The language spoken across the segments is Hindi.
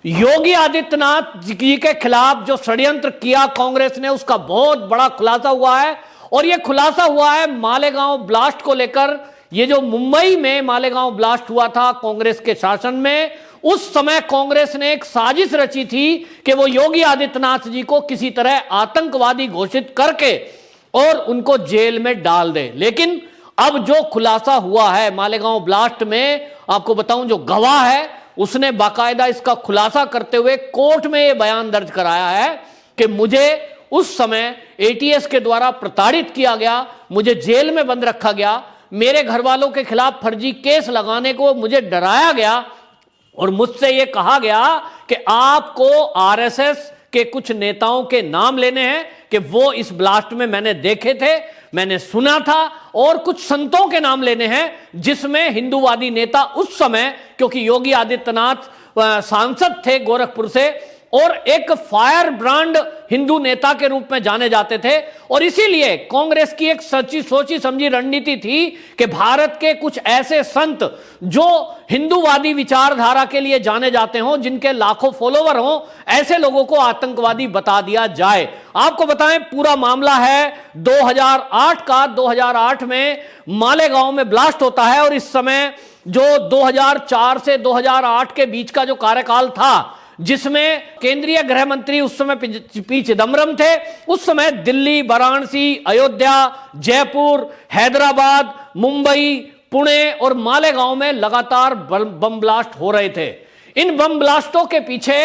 योगी आदित्यनाथ जी के खिलाफ जो षड्यंत्र किया कांग्रेस ने, उसका बहुत बड़ा खुलासा हुआ है। और यह खुलासा हुआ है मालेगांव ब्लास्ट को लेकर। यह जो मुंबई में मालेगांव ब्लास्ट हुआ था कांग्रेस के शासन में, उस समय कांग्रेस ने एक साजिश रची थी कि वो योगी आदित्यनाथ जी को किसी तरह आतंकवादी घोषित करके और उनको जेल में डाल दे। लेकिन अब जो खुलासा हुआ है मालेगांव ब्लास्ट में, आपको बताऊं, जो गवाह है उसने बाकायदा इसका खुलासा करते हुए कोर्ट में यह बयान दर्ज कराया है कि मुझे उस समय एटीएस के द्वारा प्रताड़ित किया गया, मुझे जेल में बंद रखा गया, मेरे घर वालों के खिलाफ फर्जी केस लगाने को मुझे डराया गया और मुझसे यह कहा गया कि आपको आरएसएस के कुछ नेताओं के नाम लेने हैं कि वो इस ब्लास्ट में मैंने देखे थे, मैंने सुना था, और कुछ संतों के नाम लेने हैं जिसमें हिंदूवादी नेता उस समय, क्योंकि योगी आदित्यनाथ सांसद थे गोरखपुर से और एक फायर ब्रांड हिंदू नेता के रूप में जाने जाते थे, और इसीलिए कांग्रेस की एक सच्ची सोची समझी रणनीति थी कि भारत के कुछ ऐसे संत जो हिंदूवादी विचारधारा के लिए जाने जाते हों, जिनके लाखों फॉलोवर हों, ऐसे लोगों को आतंकवादी बता दिया जाए। आपको बताएं, पूरा मामला है 2008 का। 2008 में मालेगांव में ब्लास्ट होता है और इस समय जो 2004 से 2008 के बीच का जो कार्यकाल था, जिसमें केंद्रीय गृह मंत्री उस समय पी चिदम्बरम थे, उस समय दिल्ली, वाराणसी, अयोध्या, जयपुर, हैदराबाद, मुंबई, पुणे और मालेगांव में लगातार बम ब्लास्ट हो रहे थे। इन बम ब्लास्टों के पीछे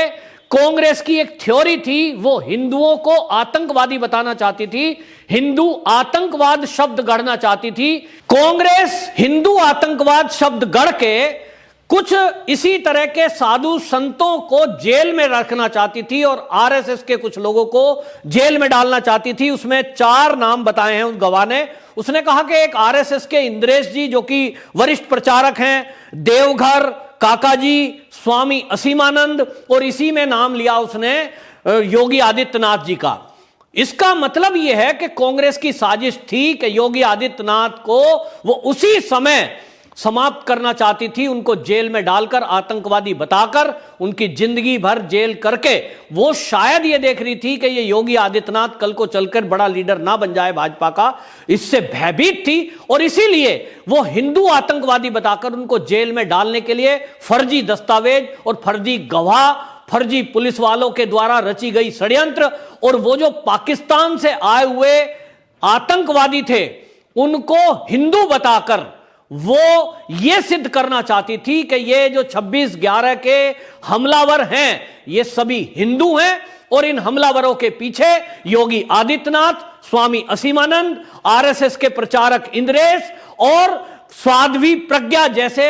कांग्रेस की एक थ्योरी थी, वो हिंदुओं को आतंकवादी बताना चाहती थी, हिंदू आतंकवाद शब्द गढ़ना चाहती थी। कांग्रेस हिंदू आतंकवाद शब्द गढ़ के कुछ इसी तरह के साधु संतों को जेल में रखना चाहती थी और आरएसएस के कुछ लोगों को जेल में डालना चाहती थी। उसमें 4 नाम बताए हैं उस गवाह ने। उसने कहा कि एक आरएसएस के इंद्रेश जी, जो कि वरिष्ठ प्रचारक हैं, देवघर काकाजी, स्वामी असीमानंद, और इसी में नाम लिया उसने योगी आदित्यनाथ जी का। इसका मतलब यह है कि कांग्रेस की साजिश थी कि योगी आदित्यनाथ को वो उसी समय समाप्त करना चाहती थी, उनको जेल में डालकर, आतंकवादी बताकर, उनकी जिंदगी भर जेल करके। वो शायद ये देख रही थी कि ये योगी आदित्यनाथ कल को चलकर बड़ा लीडर ना बन जाए भाजपा का, इससे भयभीत थी और इसीलिए वो हिंदू आतंकवादी बताकर उनको जेल में डालने के लिए फर्जी दस्तावेज और फर्जी गवाह, फर्जी पुलिस वालों के द्वारा रची गई षड्यंत्र, और वो जो पाकिस्तान से आए हुए आतंकवादी थे उनको हिंदू बताकर वो ये सिद्ध करना चाहती थी कि ये जो 26/11 के हमलावर हैं ये सभी हिंदू हैं, और इन हमलावरों के पीछे योगी आदित्यनाथ, स्वामी असीमानंद, आरएसएस के प्रचारक इंद्रेश और साध्वी प्रज्ञा जैसे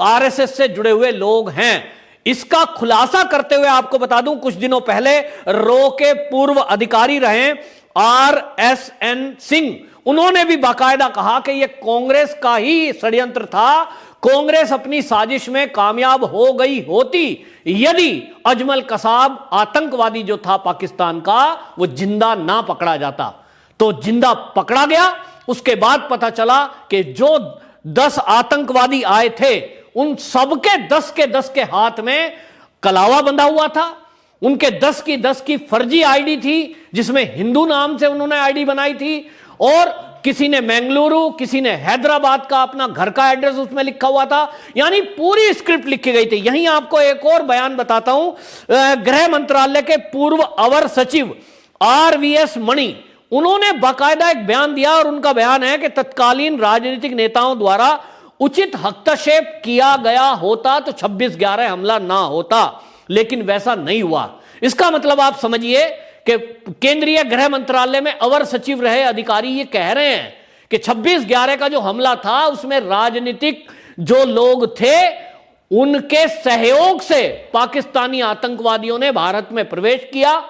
आरएसएस से जुड़े हुए लोग हैं। इसका खुलासा करते हुए आपको बता दूं, कुछ दिनों पहले रो के पूर्व अधिकारी रहे RSN सिंह, उन्होंने भी बाकायदा कहा कि यह कांग्रेस का ही षड्यंत्र था। कांग्रेस अपनी साजिश में कामयाब हो गई होती यदि अजमल कसाब आतंकवादी जो था पाकिस्तान का, वो जिंदा ना पकड़ा जाता। तो जिंदा पकड़ा गया। उसके बाद पता चला कि जो 10 आतंकवादी आए थे उन सबके 10 के 10 के हाथ में कलावा बंधा हुआ था। उनके 10 की 10 की फर्जी आईडी थी, जिसमें हिंदू नाम से उन्होंने आईडी बनाई थी, और किसी ने बेंगलुरु, किसी ने हैदराबाद का अपना घर का एड्रेस उसमें लिखा हुआ था। यानी पूरी स्क्रिप्ट लिखी गई थी। यहीं आपको एक और बयान बताता हूं। गृह मंत्रालय के पूर्व अवर सचिव RVS मणि, उन्होंने बाकायदा एक बयान दिया और उनका बयान है कि तत्कालीन राजनीतिक नेताओं द्वारा उचित हस्तक्षेप किया गया होता तो 26/11 हमला ना होता, लेकिन वैसा नहीं हुआ। इसका मतलब आप समझिए कि केंद्रीय गृह मंत्रालय में अवर सचिव रहे अधिकारी ये कह रहे हैं कि 26/11 का जो हमला था उसमें राजनीतिक जो लोग थे उनके सहयोग से पाकिस्तानी आतंकवादियों ने भारत में प्रवेश किया।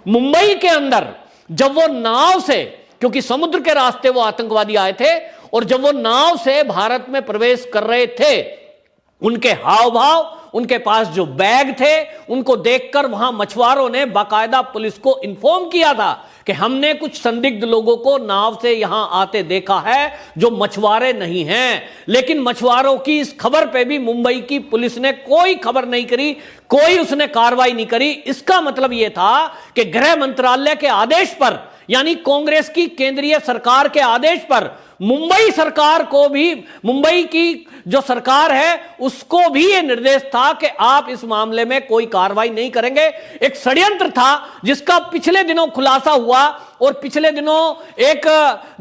मुंबई के अंदर जब वो नाव से, क्योंकि समुद्र के रास्ते वो आतंकवादी आए थे, और जब वो नाव से भारत में प्रवेश कर रहे थे, उनके हाव भाव, उनके पास जो बैग थे उनको देखकर वहां मछुआरों ने बाकायदा पुलिस को इन्फॉर्म किया था कि हमने कुछ संदिग्ध लोगों को नाव से यहां आते देखा है जो मछुआरे नहीं हैं। लेकिन मछुआरों की इस खबर पे भी मुंबई की पुलिस ने कोई खबर नहीं करी, कोई उसने कार्रवाई नहीं करी। इसका मतलब यह था कि गृह मंत्रालय के आदेश पर, यानी कांग्रेस की केंद्रीय सरकार के आदेश पर, मुंबई सरकार को भी, मुंबई की जो सरकार है उसको भी यह निर्देश था कि आप इस मामले में कोई कार्रवाई नहीं करेंगे। एक षड्यंत्र था जिसका पिछले दिनों खुलासा हुआ, और पिछले दिनों एक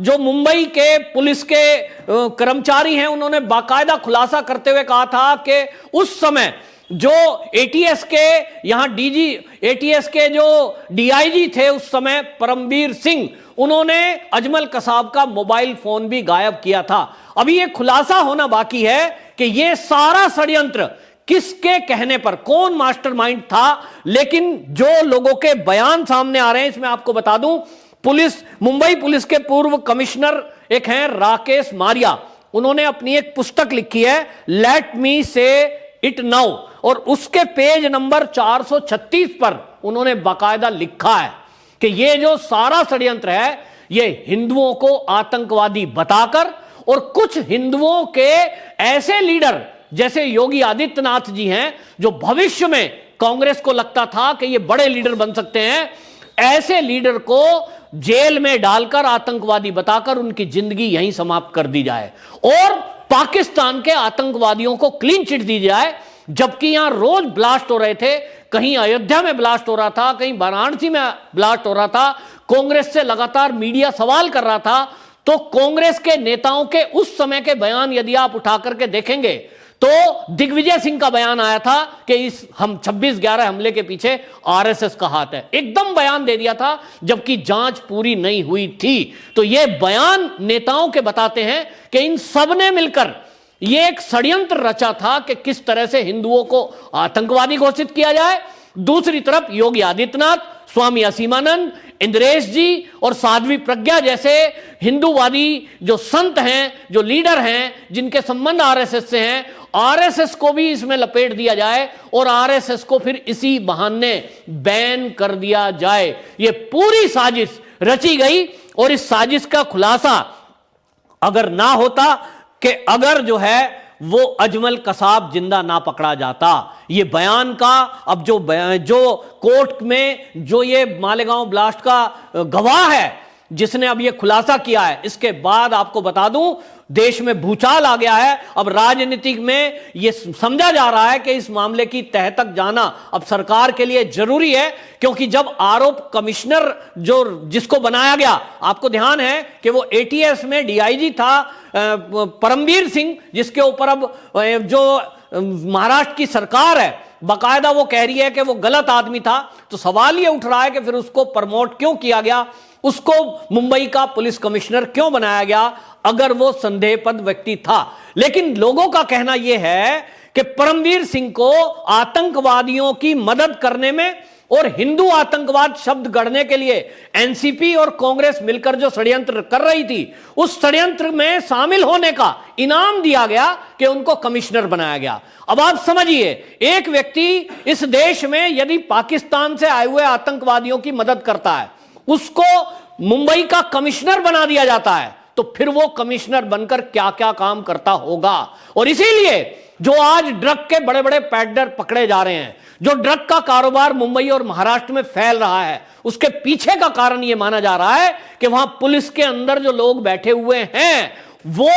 जो मुंबई के पुलिस के कर्मचारी हैं उन्होंने बाकायदा खुलासा करते हुए कहा था कि उस समय जो एटीएस के यहां डीजी, एटीएस के जो डीआईजी थे उस समय परमवीर सिंह, उन्होंने अजमल कसाब का मोबाइल फोन भी गायब किया था। अभी यह खुलासा होना बाकी है कि यह सारा षड्यंत्र किसके कहने पर, कौन मास्टरमाइंड था। लेकिन जो लोगों के बयान सामने आ रहे हैं इसमें आपको बता दूं, पुलिस, मुंबई पुलिस के पूर्व कमिश्नर एक हैं राकेश मारिया, उन्होंने अपनी एक पुस्तक लिखी है लेट मी से इट नाउ, और उसके पेज नंबर 436 पर उन्होंने बाकायदा लिखा है कि यह जो सारा षड्यंत्र है यह हिंदुओं को आतंकवादी बताकर, और कुछ हिंदुओं के ऐसे लीडर जैसे योगी आदित्यनाथ जी हैं जो भविष्य में कांग्रेस को लगता था कि ये बड़े लीडर बन सकते हैं, ऐसे लीडर को जेल में डालकर आतंकवादी बताकर उनकी जिंदगी यहीं समाप्त कर दी जाए, और पाकिस्तान के आतंकवादियों को क्लीन चिट दी जाए। जबकि यहां रोज ब्लास्ट हो रहे थे, कहीं अयोध्या में ब्लास्ट हो रहा था, कहीं वाराणसी में ब्लास्ट हो रहा था, कांग्रेस से लगातार मीडिया सवाल कर रहा था। तो कांग्रेस के नेताओं के उस समय के बयान यदि आप उठा करके देखेंगे तो दिग्विजय सिंह का बयान आया था कि इस हम 26/11 हमले के पीछे आरएसएस का हाथ है, एकदम बयान दे दिया था जबकि जांच पूरी नहीं हुई थी। तो ये बयान नेताओं के बताते हैं कि इन सब ने मिलकर ये एक षड्यंत्र रचा था कि किस तरह से हिंदुओं को आतंकवादी घोषित किया जाए। दूसरी तरफ योगी आदित्यनाथ, स्वामी असीमानंद, इंद्रेश जी और साध्वी प्रज्ञा जैसे हिंदूवादी जो संत हैं, जो लीडर हैं, जिनके संबंध आरएसएस से हैं, आरएसएस को भी इसमें लपेट दिया जाए और आरएसएस को फिर इसी बहाने बैन कर दिया जाए। यह पूरी साजिश रची गई, और इस साजिश का खुलासा अगर ना होता कि अगर जो है वो अजमल कसाब जिंदा ना पकड़ा जाता, ये बयान का अब जो कोर्ट में जो ये मालेगांव ब्लास्ट का गवाह है जिसने अब ये खुलासा किया है, इसके बाद आपको बता दूं देश में भूचाल आ गया है। अब राजनीतिक में ये समझा जा रहा है कि इस मामले की तह तक जाना अब सरकार के लिए जरूरी है, क्योंकि जब आरोप कमिश्नर जो जिसको बनाया गया, आपको ध्यान है कि वो एटीएस में डीआईजी था परमवीर सिंह, जिसके ऊपर अब जो महाराष्ट्र की सरकार है बाकायदा वो कह रही है कि वो गलत आदमी था। तो सवाल ये उठ रहा है कि फिर उसको प्रमोट क्यों किया गया, उसको मुंबई का पुलिस कमिश्नर क्यों बनाया गया अगर वो संदेहपद व्यक्ति था। लेकिन लोगों का कहना यह है कि परमवीर सिंह को आतंकवादियों की मदद करने में और हिंदू आतंकवाद शब्द गढ़ने के लिए एनसीपी और कांग्रेस मिलकर जो षड्यंत्र कर रही थी, उस षड्यंत्र में शामिल होने का इनाम दिया गया कि उनको कमिश्नर बनाया गया। अब आप समझिए, एक व्यक्ति इस देश में यदि पाकिस्तान से आए हुए आतंकवादियों की मदद करता है, उसको मुंबई का कमिश्नर बना दिया जाता है, तो फिर वो कमिश्नर बनकर क्या क्या काम करता होगा। और इसीलिए जो आज ड्रग के बड़े बड़े पैडलर पकड़े जा रहे हैं, जो ड्रग का कारोबार मुंबई और महाराष्ट्र में फैल रहा है, उसके पीछे का कारण यह माना जा रहा है कि वहां पुलिस के अंदर जो लोग बैठे हुए हैं वो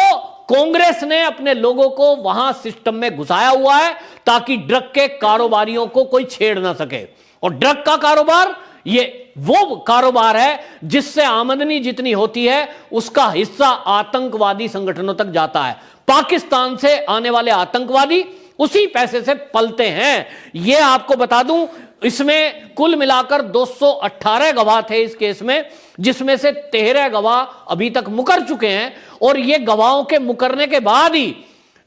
कांग्रेस ने अपने लोगों को वहां सिस्टम में घुसाया हुआ है ताकि ड्रग के कारोबारियों को कोई छेड़ ना सके। और ड्रग का कारोबार ये वो कारोबार है जिससे आमदनी जितनी होती है उसका हिस्सा आतंकवादी संगठनों तक जाता है। पाकिस्तान से आने वाले आतंकवादी उसी पैसे से पलते हैं। यह आपको बता दूं, इसमें कुल मिलाकर 218 गवाह थे इस केस में, जिसमें से 13 गवाह अभी तक मुकर चुके हैं। और ये गवाहों के मुकरने के बाद ही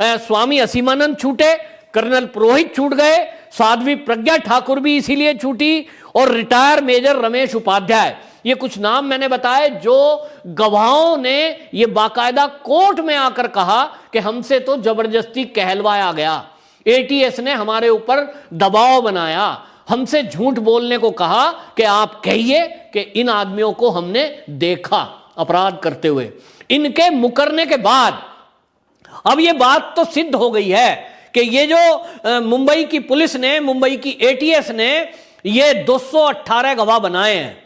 स्वामी असीमानंद छूटे, कर्नल पुरोहित छूट गए, साध्वी प्रज्ञा ठाकुर भी इसीलिए छूटी, और रिटायर मेजर रमेश उपाध्याय। ये कुछ नाम मैंने बताए जो गवाहों ने ये बाकायदा कोर्ट में आकर कहा कि हमसे तो जबरदस्ती कहलवाया गया। एटीएस ने हमारे ऊपर दबाव बनाया, हमसे झूठ बोलने को कहा कि आप कहिए कि इन आदमियों को हमने देखा अपराध करते हुए। इनके मुकरने के बाद अब यह बात तो सिद्ध हो गई है कि ये जो मुंबई की पुलिस ने, मुंबई की एटीएस ने ये 218 गवाह बनाए हैं,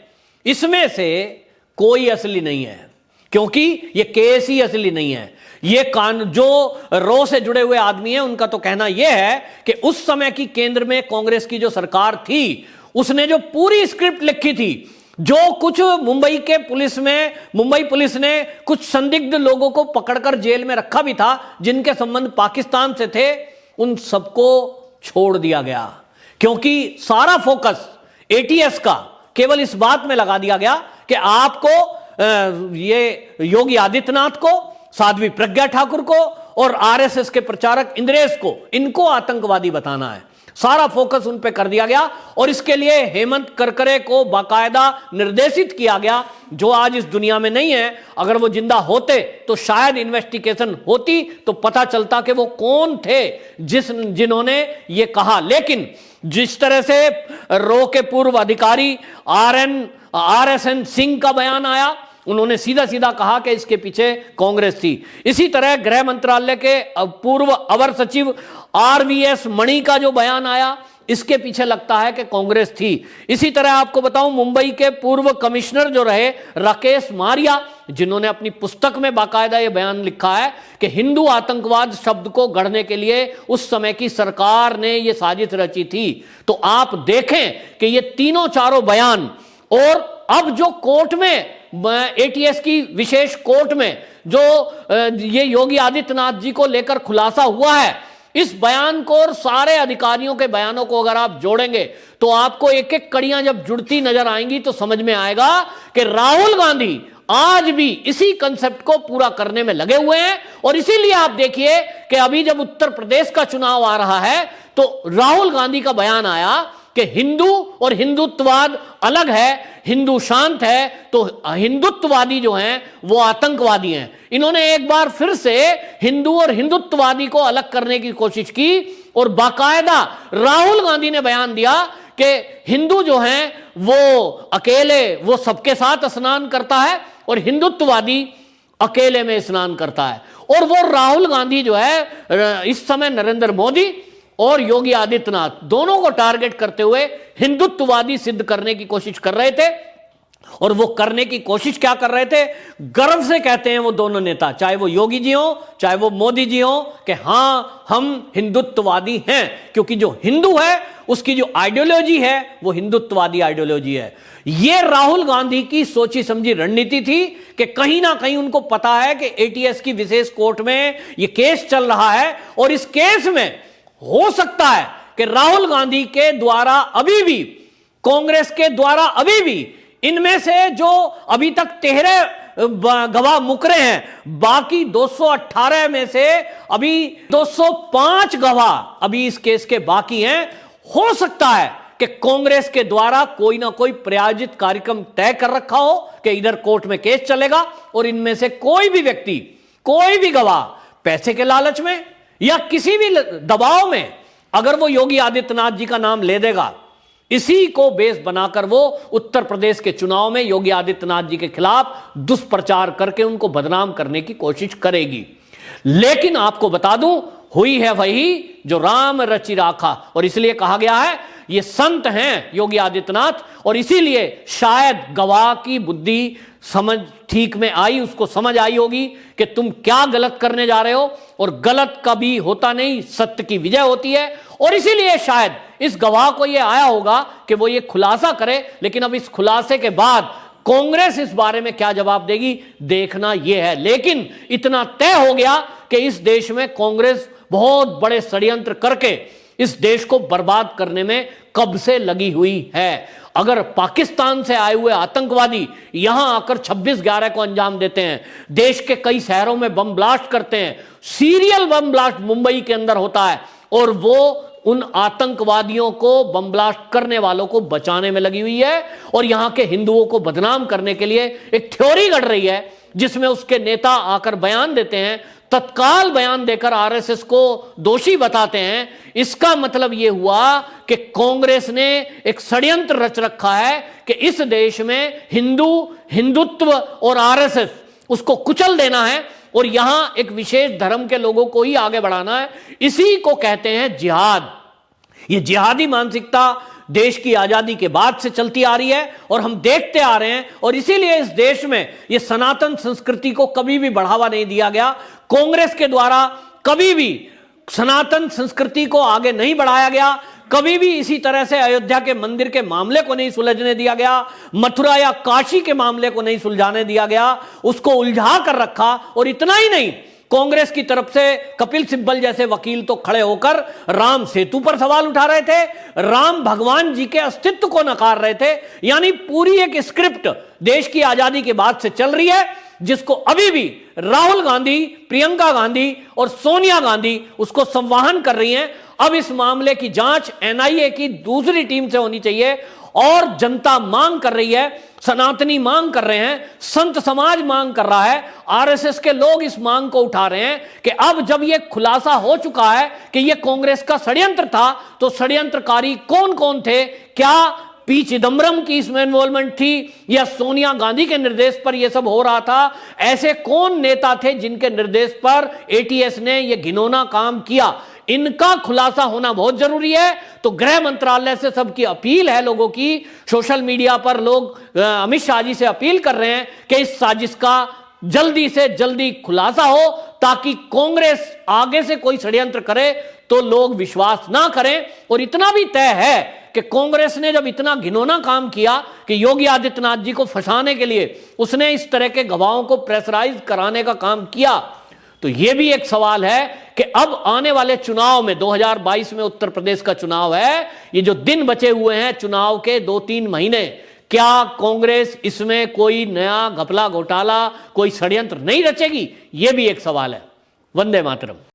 इसमें से कोई असली नहीं है, क्योंकि ये केस ही असली नहीं है। ये जो रो से जुड़े हुए आदमी हैं उनका तो कहना यह है कि उस समय की केंद्र में कांग्रेस की जो सरकार थी उसने जो पूरी स्क्रिप्ट लिखी थी, जो कुछ मुंबई पुलिस ने कुछ संदिग्ध लोगों को पकड़कर जेल में रखा भी था जिनके संबंध पाकिस्तान से थे, उन सबको छोड़ दिया गया, क्योंकि सारा फोकस एटीएस का केवल इस बात में लगा दिया गया कि आपको ये योगी आदित्यनाथ को, साध्वी प्रज्ञा ठाकुर को और आरएसएस के प्रचारक इंद्रेश को, इनको आतंकवादी बताना है। सारा फोकस उन पे कर दिया गया और इसके लिए हेमंत करकरे को बाकायदा निर्देशित किया गया, जो आज इस दुनिया में नहीं है। अगर वो जिंदा होते तो शायद इन्वेस्टिगेशन होती तो पता चलता कि वो कौन थे जिन्होंने ये कहा। लेकिन जिस तरह से रो के पूर्व अधिकारी RSN सिंह का बयान आया, उन्होंने सीधा सीधा कहा कि इसके पीछे कांग्रेस थी। इसी तरह गृह मंत्रालय के पूर्व अवर सचिव RVS मणि का जो बयान आया, इसके पीछे लगता है कि कांग्रेस थी। इसी तरह आपको बताऊं, मुंबई के पूर्व कमिश्नर जो रहे राकेश मारिया, जिन्होंने अपनी पुस्तक में बाकायदा ये बयान लिखा है कि हिंदू आतंकवाद शब्द को गढ़ने के लिए उस समय की सरकार ने ये साजिश रची थी। तो आप देखें कि ये तीनों चारों बयान, और अब जो कोर्ट में, एटीएस की विशेष कोर्ट में जो ये योगी आदित्यनाथ जी को लेकर खुलासा हुआ है, इस बयान को और सारे अधिकारियों के बयानों को अगर आप जोड़ेंगे तो आपको एक एक कड़ियां जब जुड़ती नजर आएंगी तो समझ में आएगा कि राहुल गांधी आज भी इसी कंसेप्ट को पूरा करने में लगे हुए हैं। और इसीलिए आप देखिए कि अभी जब उत्तर प्रदेश का चुनाव आ रहा है तो राहुल गांधी का बयान आया कि हिंदू और हिंदुत्ववाद अलग है, हिंदू शांत है तो हिंदुत्ववादी जो हैं वो आतंकवादी हैं। इन्होंने एक बार फिर से हिंदू और हिंदुत्ववादी को अलग करने की कोशिश की और बाकायदा राहुल गांधी ने बयान दिया कि हिंदू जो हैं वो अकेले, वो सबके साथ स्नान करता है और हिंदुत्ववादी अकेले में स्नान करता है। और वो राहुल गांधी जो है इस समय नरेंद्र मोदी और योगी आदित्यनाथ दोनों को टारगेट करते हुए हिंदुत्ववादी सिद्ध करने की कोशिश कर रहे थे। और वो करने की कोशिश क्या कर रहे थे, गर्व से कहते हैं वो दोनों नेता, चाहे वो योगी जी हो चाहे वो मोदी जी हो, कि हां हम हिंदुत्ववादी हैं, क्योंकि जो हिंदू है उसकी जो आइडियोलॉजी है वो हिंदुत्ववादी आइडियोलॉजी है। ये राहुल गांधी की सोची समझी रणनीति थी कि कहीं ना कहीं उनको पता है कि एटीएस की विशेष कोर्ट में ये केस चल रहा है और इस केस में हो सकता है कि राहुल गांधी के द्वारा अभी भी, कांग्रेस के द्वारा अभी भी इनमें से जो अभी तक 13 गवाह मुकरे हैं, बाकी 218 में से अभी 205 गवाह अभी इस केस के बाकी हैं। हो सकता है कि कांग्रेस के द्वारा कोई ना कोई प्रायोजित कार्यक्रम तय कर रखा हो कि इधर कोर्ट में केस चलेगा और इनमें से कोई भी व्यक्ति, कोई भी गवाह पैसे के लालच में या किसी भी दबाव में अगर वो योगी आदित्यनाथ जी का नाम ले देगा, इसी को बेस बनाकर वो उत्तर प्रदेश के चुनाव में योगी आदित्यनाथ जी के खिलाफ दुष्प्रचार करके उनको बदनाम करने की कोशिश करेगी। लेकिन आपको बता दूं, हुई है वही जो राम रचि राखा, और इसलिए कहा गया है ये संत हैं योगी आदित्यनाथ, और इसीलिए शायद गवाह की बुद्धि समझ ठीक में आई, उसको समझ आई होगी कि तुम क्या गलत करने जा रहे हो, और गलत कभी होता नहीं, सत्य की विजय होती है। और इसीलिए शायद इस गवाह को यह आया होगा कि वो ये खुलासा करे। लेकिन अब इस खुलासे के बाद कांग्रेस इस बारे में क्या जवाब देगी, देखना यह है। लेकिन इतना तय हो गया कि इस देश में कांग्रेस बहुत बड़े षड्यंत्र करके इस देश को बर्बाद करने में कब से लगी हुई है। अगर पाकिस्तान से आए हुए आतंकवादी यहां आकर 26/11 को अंजाम देते हैं, देश के कई शहरों में बम ब्लास्ट करते हैं, सीरियल बम ब्लास्ट मुंबई के अंदर होता है, और वो उन आतंकवादियों को, बम ब्लास्ट करने वालों को बचाने में लगी हुई है, और यहां के हिंदुओं को बदनाम करने के लिए एक थ्योरी गढ़ रही है जिसमें उसके नेता आकर बयान देते हैं, तत्काल बयान देकर आरएसएस को दोषी बताते हैं, इसका मतलब यह हुआ कि कांग्रेस ने एक षड्यंत्र रच रखा है कि इस देश में हिंदुत्व और आरएसएस उसको कुचल देना है और यहां एक विशेष धर्म के लोगों को ही आगे बढ़ाना है। इसी को कहते हैं जिहाद। ये जिहादी मानसिकता देश की आजादी के बाद से चलती आ रही है और हम देखते आ रहे हैं, और इसीलिए इस देश में ये सनातन संस्कृति को कभी भी बढ़ावा नहीं दिया गया। कांग्रेस के द्वारा कभी भी सनातन संस्कृति को आगे नहीं बढ़ाया गया, कभी भी इसी तरह से अयोध्या के मंदिर के मामले को नहीं सुलझने दिया गया, मथुरा या काशी के मामले को नहीं सुलझाने दिया गया, उसको उलझा कर रखा। और इतना ही नहीं, कांग्रेस की तरफ से कपिल सिब्बल जैसे वकील तो खड़े होकर राम सेतु पर सवाल उठा रहे थे, राम भगवान जी के अस्तित्व को नकार रहे थे। यानी पूरी एक स्क्रिप्ट देश की आजादी के बाद से चल रही है, जिसको अभी भी राहुल गांधी, प्रियंका गांधी और सोनिया गांधी उसको संवाहन कर रही हैं। अब इस मामले की जांच एनआईए की दूसरी टीम से होनी चाहिए, और जनता मांग कर रही है, सनातनी मांग कर रहे हैं, संत समाज मांग कर रहा है, आरएसएस के लोग इस मांग को उठा रहे हैं कि अब जब यह खुलासा हो चुका है कि यह कांग्रेस का षड्यंत्र था, तो षड्यंत्रकारी कौन कौन थे, क्या पी चिदम्बरम की इसमें इन्वॉल्वमेंट थी या सोनिया गांधी के निर्देश पर यह सब हो रहा था, ऐसे कौन नेता थे जिनके निर्देश पर एटीएस ने यह घिनौना काम किया, इनका खुलासा होना बहुत जरूरी है। तो गृह मंत्रालय से सबकी अपील है, लोगों की, सोशल मीडिया पर लोग अमित शाह जी से अपील कर रहे हैं कि इस साजिश का जल्दी से जल्दी खुलासा हो, ताकि कांग्रेस आगे से कोई षड्यंत्र करे तो लोग विश्वास ना करें। और इतना भी तय है कि कांग्रेस ने जब इतना घिनौना काम किया कि योगी आदित्यनाथ जी को फंसाने के लिए उसने इस तरह के गवाहों को प्रेशराइज कराने का काम किया, तो यह भी एक सवाल है कि अब आने वाले चुनाव में 2022 में उत्तर प्रदेश का चुनाव है, ये जो दिन बचे हुए हैं चुनाव के 2-3 महीने, क्या कांग्रेस इसमें कोई नया घपला घोटाला, कोई षड्यंत्र नहीं रचेगी? यह भी एक सवाल है। वंदे मातरम।